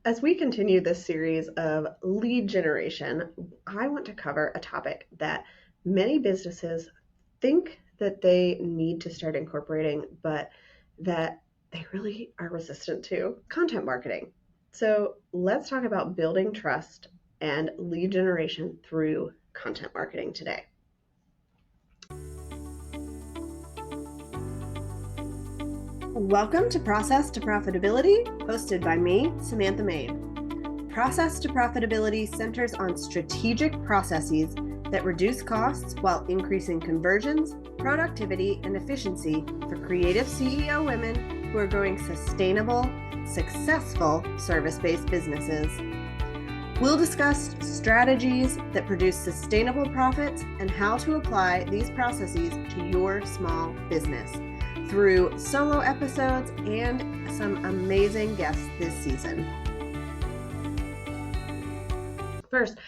As we continue this series of lead generation, I want to cover a topic that many businesses think that they need to start incorporating, but that they really are resistant to: content marketing. So let's talk about building trust and lead generation through content marketing today. Welcome to Process to Profitability, hosted by me, Samantha Main. Process to Profitability centers on strategic processes that reduce costs while increasing conversions, productivity, and efficiency for creative CEO women who are growing sustainable, successful service-based businesses. We'll discuss strategies that produce sustainable profits and how to apply these processes to your small business through solo episodes and some amazing guests this season. First,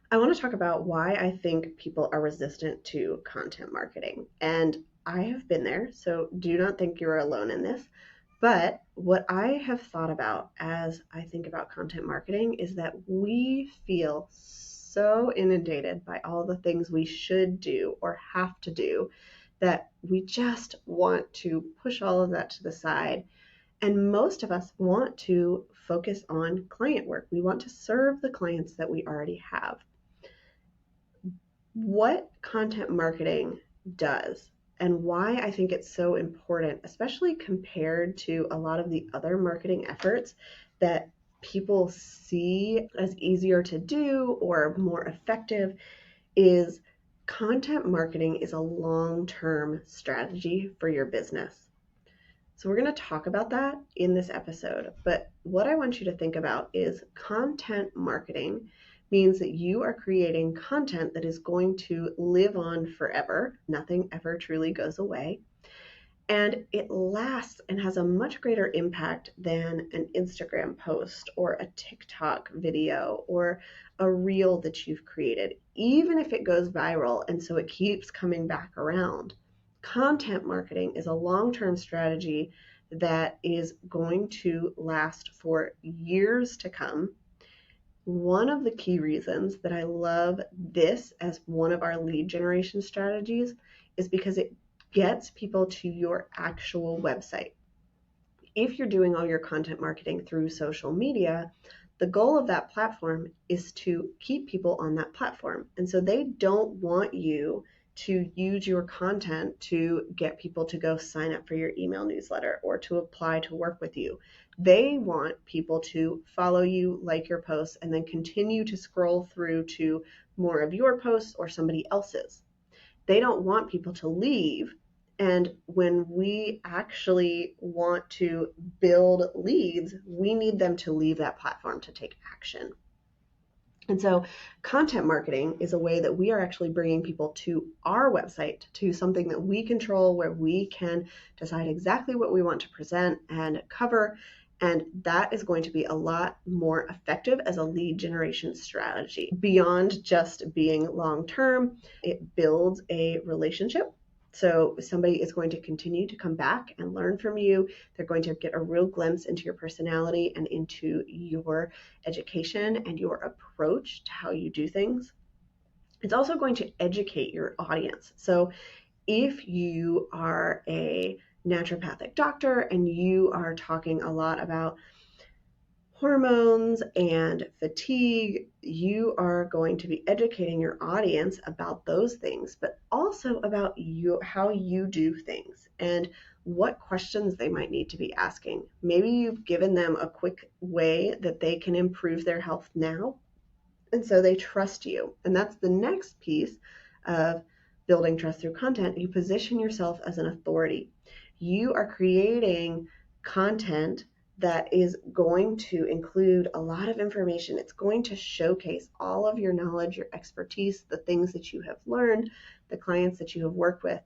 I want to talk about why I think people are resistant to content marketing. And I have been there, so do not think you're alone in this. But what I have thought about as I think about content marketing is that we feel so inundated by all the things we should do or have to do that we just want to push all of that to the side. And most of us want to focus on client work. We want to serve the clients that we already have. What content marketing does and why I think it's so important, especially compared to a lot of the other marketing efforts that people see as easier to do or more effective, is content marketing is a long-term strategy for your business. So we're going to talk about that in this episode. But what I want you to think about is content marketing means that you are creating content that is going to live on forever. Nothing ever truly goes away. And it lasts and has a much greater impact than an Instagram post or a TikTok video or a reel that you've created, even if it goes viral and so it keeps coming back around. Content marketing is a long-term strategy that is going to last for years to come. One of the key reasons that I love this as one of our lead generation strategies is because it gets people to your actual website. If you're doing all your content marketing through social media, the goal of that platform is to keep people on that platform. And so they don't want you to use your content to get people to go sign up for your email newsletter or to apply to work with you. They want people to follow you, like your posts, and then continue to scroll through to more of your posts or somebody else's. They don't want people to leave. And when we actually want to build leads, we need them to leave that platform to take action. And so content marketing is a way that we are actually bringing people to our website, to something that we control, where we can decide exactly what we want to present and cover. And that is going to be a lot more effective as a lead generation strategy. Beyond just being long-term, it builds a relationship. So somebody is going to continue to come back and learn from you. They're going to get a real glimpse into your personality and into your education and your approach to how you do things. It's also going to educate your audience. So if you are a naturopathic doctor and you are talking a lot about hormones and fatigue, you are going to be educating your audience about those things, but also about how you do things and what questions they might need to be asking. Maybe you've given them a quick way that they can improve their health now, and so they trust you. And that's the next piece of building trust through content. You position yourself as an authority. You are creating content that is going to include a lot of information. It's going to showcase all of your knowledge, your expertise, the things that you have learned, the clients that you have worked with,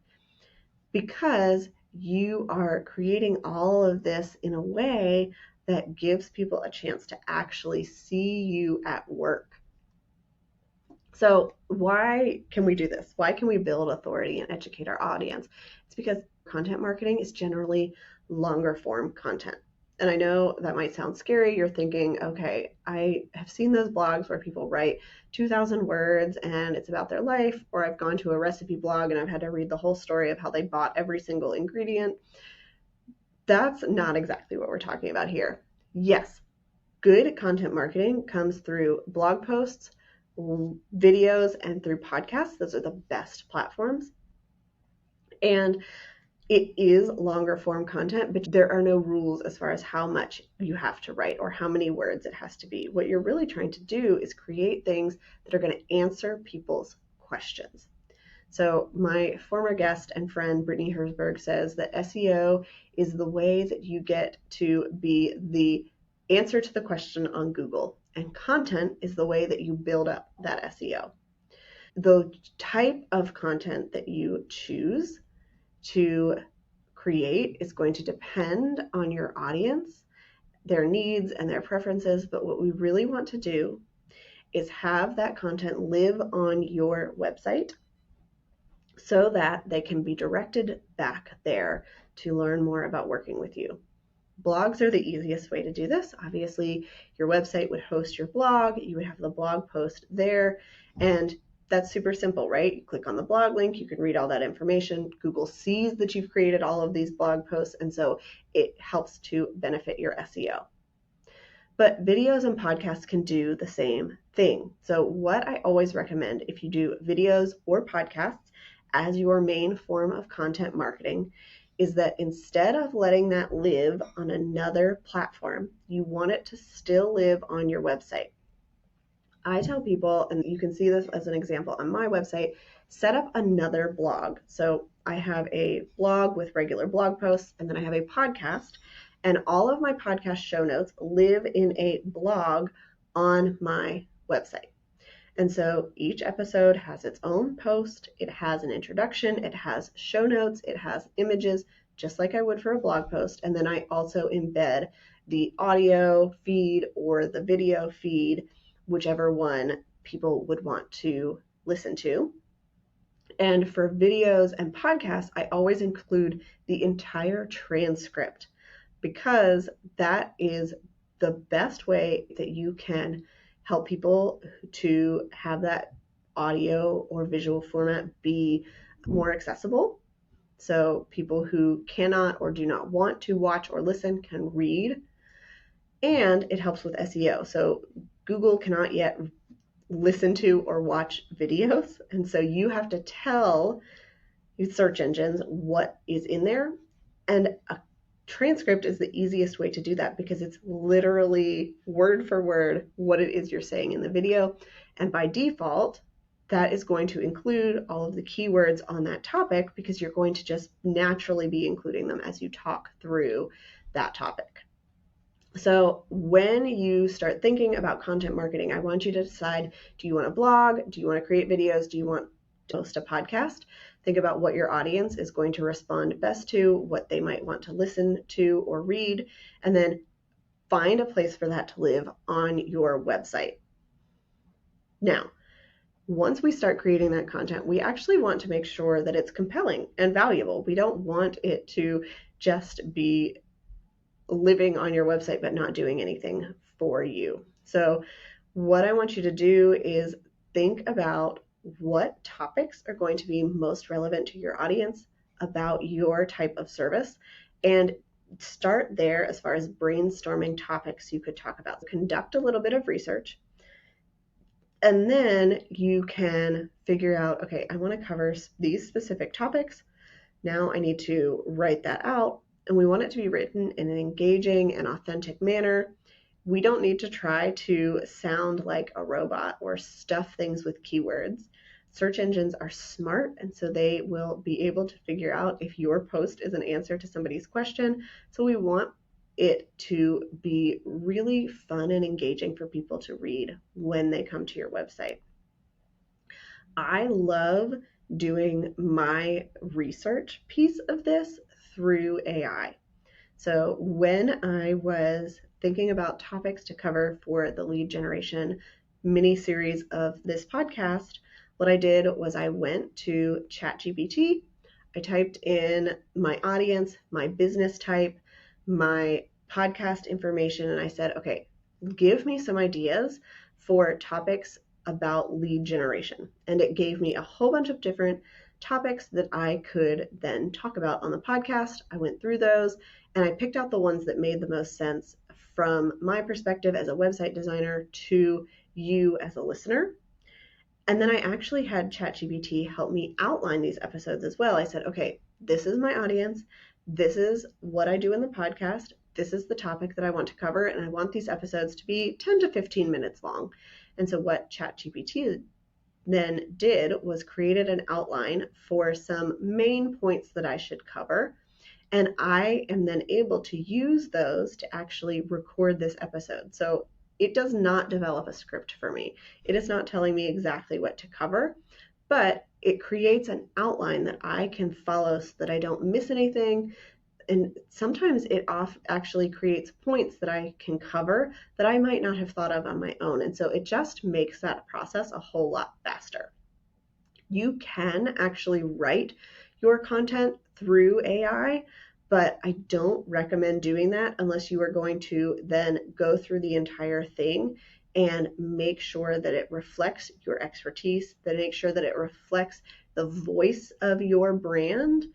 because you are creating all of this in a way that gives people a chance to actually see you at work. So why can we do this? Why can we build authority and educate our audience? It's because content marketing is generally longer form content. And I know that might sound scary. You're thinking, okay, I have seen those blogs where people write 2,000 words and it's about their life, or I've gone to a recipe blog and I've had to read the whole story of how they bought every single ingredient. That's not exactly what we're talking about here. Yes, good content marketing comes through blog posts, videos, and through podcasts. Those are the best platforms. And it is longer form content, but there are no rules as far as how much you have to write or how many words it has to be. What you're really trying to do is create things that are going to answer people's questions. So my former guest and friend, Brittany Herzberg, says that SEO is the way that you get to be the answer to the question on Google, and content is the way that you build up that SEO. The type of content that you choose to create is going to depend on your audience, their needs, and their preferences. But what we really want to do is have that content live on your website so that they can be directed back there to learn more about working with you. Blogs are the easiest way to do this. Obviously, your website would host your blog, you would have the blog post there, and that's super simple, right? You click on the blog link, you can read all that information. Google sees that you've created all of these blog posts, and so it helps to benefit your SEO. But videos and podcasts can do the same thing. So what I always recommend if you do videos or podcasts as your main form of content marketing is that instead of letting that live on another platform, you want it to still live on your website. I tell people, and you can see this as an example on my website, set up another blog. So I have a blog with regular blog posts, and then I have a podcast, and all of my podcast show notes live in a blog on my website. And so each episode has its own post, it has an introduction, it has show notes, it has images, just like I would for a blog post. And then I also embed the audio feed or the video feed, whichever one people would want to listen to. And for videos and podcasts, I always include the entire transcript because that is the best way that you can help people to have that audio or visual format be more accessible. So people who cannot or do not want to watch or listen can read, and it helps with SEO. So Google cannot yet listen to or watch videos, and so you have to tell search engines what is in there, and a transcript is the easiest way to do that because it's literally word for word what it is you're saying in the video, and by default that is going to include all of the keywords on that topic because you're going to just naturally be including them as you talk through that topic. So when you start thinking about content marketing, I want you to decide, do you want to blog? Do you want to create videos? Do you want to host a podcast? Think about what your audience is going to respond best to, what they might want to listen to or read, and then find a place for that to live on your website. Now, once we start creating that content, we actually want to make sure that it's compelling and valuable. We don't want it to just be living on your website but not doing anything for you. So what I want you to do is think about what topics are going to be most relevant to your audience about your type of service, and start there as far as brainstorming topics you could talk about. Conduct a little bit of research, and then you can figure out, okay, I want to cover these specific topics. Now I need to write that out, and we want it to be written in an engaging and authentic manner. We don't need to try to sound like a robot or stuff things with keywords. Search engines are smart, and so they will be able to figure out if your post is an answer to somebody's question. So we want it to be really fun and engaging for people to read when they come to your website. I love doing my research piece of this through AI. So when I was thinking about topics to cover for the lead generation mini series of this podcast, what I did was I went to ChatGPT. I typed in my audience, my business type, my podcast information and I said, okay, give me some ideas for topics about lead generation. And it gave me a whole bunch of different topics that I could then talk about on the podcast. I went through those and I picked out the ones that made the most sense from my perspective as a website designer to you as a listener. And then I actually had ChatGPT help me outline these episodes as well. I said, okay, this is my audience. This is what I do in the podcast. This is the topic that I want to cover. And I want these episodes to be 10 to 15 minutes long. And so what ChatGPT then did was created an outline for some main points that I should cover. And I am then able to use those to actually record this episode. So it does not develop a script for me. It is not telling me exactly what to cover, but it creates an outline that I can follow so that I don't miss anything. And sometimes it actually creates points that I can cover that I might not have thought of on my own. And so it just makes that process a whole lot faster. You can actually write your content through AI, but I don't recommend doing that unless you are going to then go through the entire thing and make sure that it reflects your expertise, that make sure that it reflects the voice of your brand,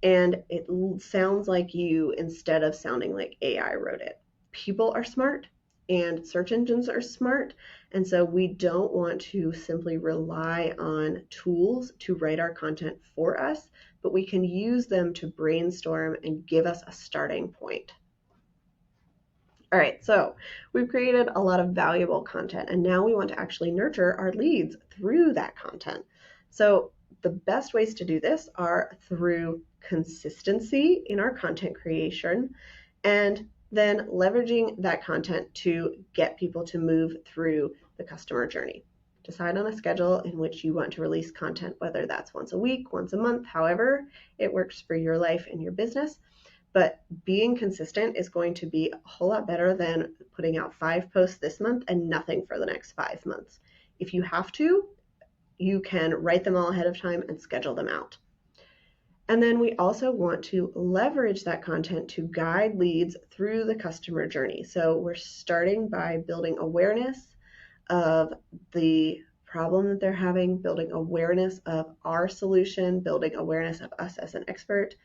and it sounds like you instead of sounding like AI wrote it. People are smart and search engines are smart. And so we don't want to simply rely on tools to write our content for us, but we can use them to brainstorm and give us a starting point. All right, so we've created a lot of valuable content, and now we want to actually nurture our leads through that content. So the best ways to do this are through consistency in our content creation and then leveraging that content to get people to move through the customer journey. Decide on a schedule in which you want to release content, whether that's once a week, once a month, however it works for your life and your business. But being consistent is going to be a whole lot better than putting out 5 posts this month and nothing for the next 5 months. If you have to, you can write them all ahead of time and schedule them out. And then we also want to leverage that content to guide leads through the customer journey. So we're starting by building awareness of the problem that they're having, building awareness of our solution, building awareness of us as an expert.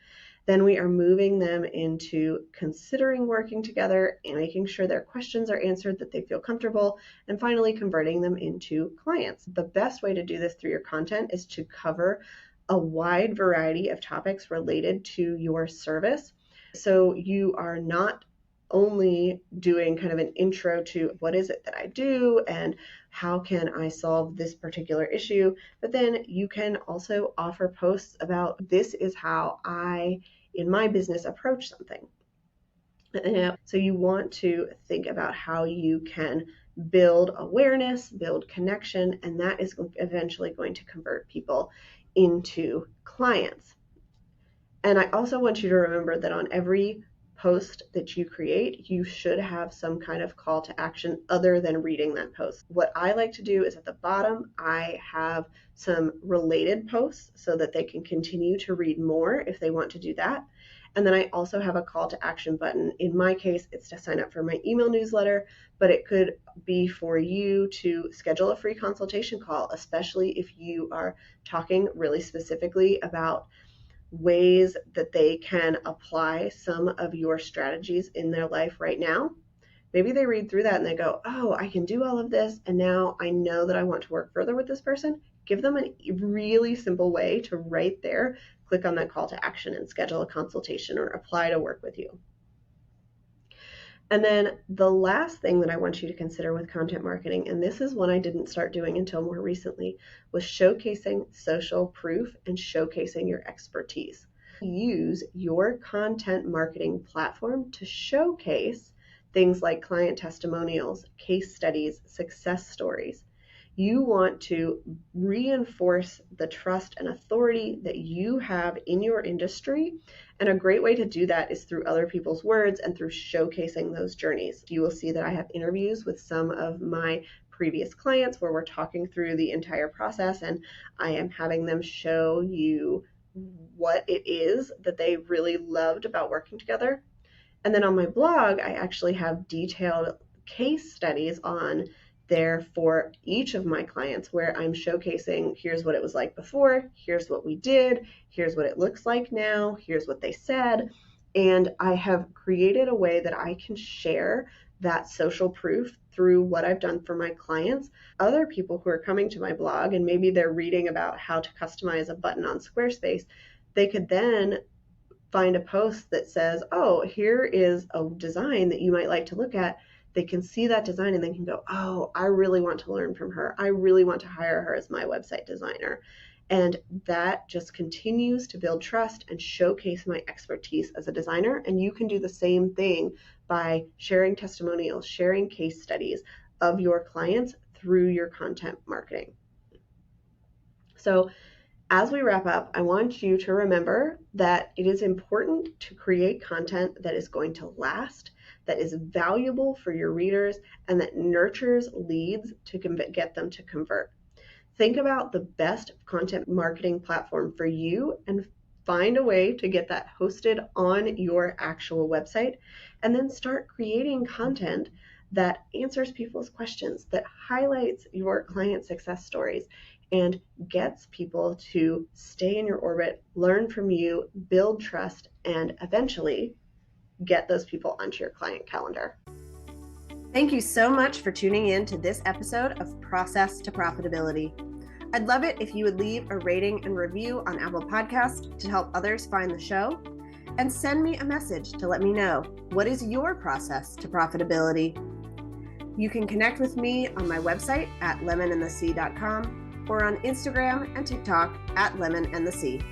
Then we are moving them into considering working together and making sure their questions are answered, that they feel comfortable, and finally converting them into clients. The best way to do this through your content is to cover a wide variety of topics related to your service. So you are not only doing kind of an intro to what is it that I do and how can I solve this particular issue, but then you can also offer posts about this is how I, in my business, approach something. So you want to think about how you can build awareness, build connection, and that is eventually going to convert people into clients. And I also want you to remember that on every post that you create, you should have some kind of call to action other than reading that post. What I like to do is at the bottom, I have some related posts so that they can continue to read more if they want to do that. And then I also have a call to action button. In my case, it's to sign up for my email newsletter, but it could be for you to schedule a free consultation call, especially if you are talking really specifically about ways that they can apply some of your strategies in their life right now. Maybe they read through that and they go, oh, I can do all of this, and now I know that I want to work further with this person. Give them a really simple way to right there click on that call to action and schedule a consultation or apply to work with you. And then the last thing that I want you to consider with content marketing, and this is one I didn't start doing until more recently, was showcasing social proof and showcasing your expertise. Use your content marketing platform to showcase things like client testimonials, case studies, success stories. You want to reinforce the trust and authority that you have in your industry. And a great way to do that is through other people's words and through showcasing those journeys. You will see that I have interviews with some of my previous clients where we're talking through the entire process and I am having them show you what it is that they really loved about working together. And then on my blog, I actually have detailed case studies on there for each of my clients where I'm showcasing, here's what it was like before, here's what we did, here's what it looks like now, here's what they said. And I have created a way that I can share that social proof through what I've done for my clients. Other people who are coming to my blog and maybe they're reading about how to customize a button on Squarespace, they could then find a post that says, oh, here is a design that you might like to look at. They can see that design and they can go, oh, I really want to learn from her. I really want to hire her as my website designer. And that just continues to build trust and showcase my expertise as a designer. And you can do the same thing by sharing testimonials, sharing case studies of your clients through your content marketing. So as we wrap up, I want you to remember that it is important to create content that is going to last, that is valuable for your readers, and that nurtures leads to get them to convert. Think about the best content marketing platform for you and find a way to get that hosted on your actual website, and then start creating content that answers people's questions, that highlights your client success stories, and gets people to stay in your orbit, learn from you, build trust, and eventually get those people onto your client calendar. Thank you so much for tuning in to this episode of Process to Profitability. I'd love it if you would leave a rating and review on Apple Podcasts to help others find the show, and send me a message to let me know, what is your process to profitability? You can connect with me on my website at lemonandthesea.com or on Instagram and TikTok at lemonandthesea.